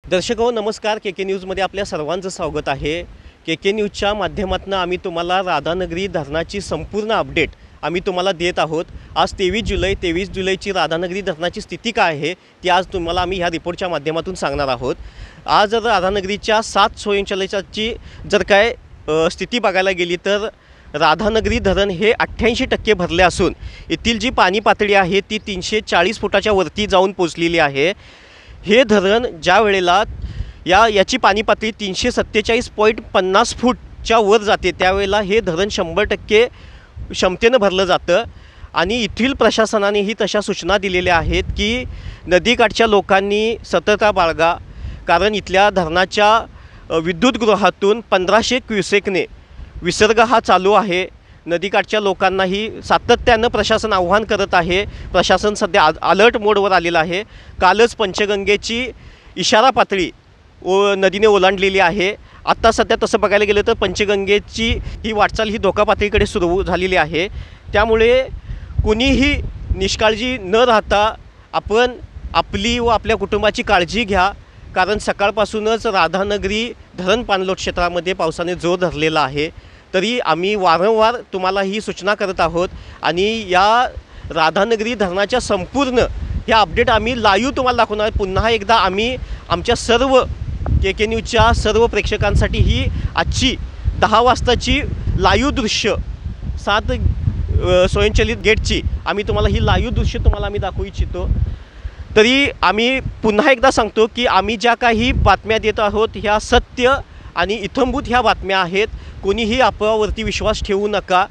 दर्शक हो नमस्कार, के न्यूजमध्ये आपल्या सर्वांचं स्वागत आहे। के न्यूजच्या माध्यमातून आम्ही तुम्हाला राधानगरी धरणाची संपूर्ण अपडेट आम्ही तुम्हाला देत आहोत। आज 23 जुलैची राधानगरी धरणाची स्थिती काय आहे ती आज तुम्हाला आम्ही ह्या रिपोर्टच्या माध्यमातून सांगणार आहोत। आज राधानगरीच्या 7 स्वयंचलिताची जर काय स्थिती बघायला गेली तर राधानगरी धरण हे 88% भरले असून येथील जी पाणी पातळी आहे ती 340 फुटाच्या वरती जाऊन पोहोचलेली आहे। हे धरण ज्या वेळेला याची पाणी पातळी 347.50 फूटच्या वर जाते त्यावेळेला हे धरण 100% क्षमतेने भरलं जातं। आणि येथील प्रशासनानेही तशा सूचना दिलेल्या आहेत की नदीकाठच्या लोकांनी सतर्कता बाळगा, कारण इथल्या धरणाच्या विद्युतगृहातून 1500 क्युसेकने विसर्ग हा चालू आहे। नदीकाठच्या लोकांनाही सातत्यानं प्रशासन आव्हान करत आहे। प्रशासन सध्या अलर्ट मोडवर आलेलं आहे। कालच पंचगंगेची इशारा पातळी नदीने ओलांडलेली आहे। आता सध्या तसं बघायला गेलं तर पंचगंगेची ही वाटचाल ही धोका पातळीकडे सुरू झालेली आहे। त्यामुळे कुणीही निष्काळजी न राहता आपण आपली व आपल्या कुटुंबाची काळजी घ्या, कारण सकाळपासूनच राधानगरी धरण पाणलोट क्षेत्रामध्ये पावसाने जोर धरलेला आहे। तरी आम्ही वारंवार तुम्हाला ही सूचना करत आहोत आणि या राधानगरी धरणाच्या संपूर्ण हे अपडेट आम्ही लाईव्ह तुम्हाला दाखवणार। पुन्हा एकदा आम्ही आमच्या सर्व के न्यूजच्या सर्व प्रेक्षकांसाठी ही आजची 10 वाजताची लाईव्ह दृश्य 7 स्वयंचलित गेटची आम्ही तुम्हाला ही लाईव्ह दृश्य तुम्हाला आम्ही दाखवू इच्छितो। तरी आम्ही पुन्हा एकदा सांगतो की आम्ही ज्या काही बातम्या देत आहोत ह्या सत्य आणि इत्थंभूत ह्या बातम्या आहेत। कोणीही अफवावरती विश्वास ठेवू नका।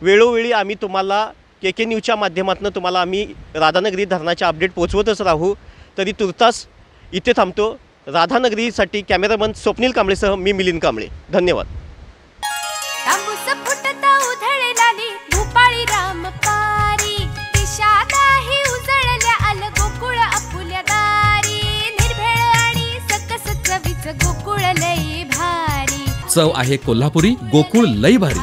वेळोवेळी आम्ही तुम्हाला के न्यूजच्या माध्यमातून तुम्हाला आम्ही राधानगरी धरणाचे अपडेट पोहोचवतच राहू। तरी तुर्तास इथे थांबतो। राधानगरीसाठी कॅमेरामन स्वप्नील कांबळेसह मी मिलिंद कांबळे, धन्यवाद। चव आहे कोल्हापुरी, गोकुळ लई भारी।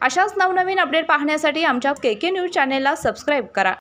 अशाच नवनवीन अपडेट पाहण्यासाठी आमच्या के न्यूज चॅनेलला सबस्क्राईब करा।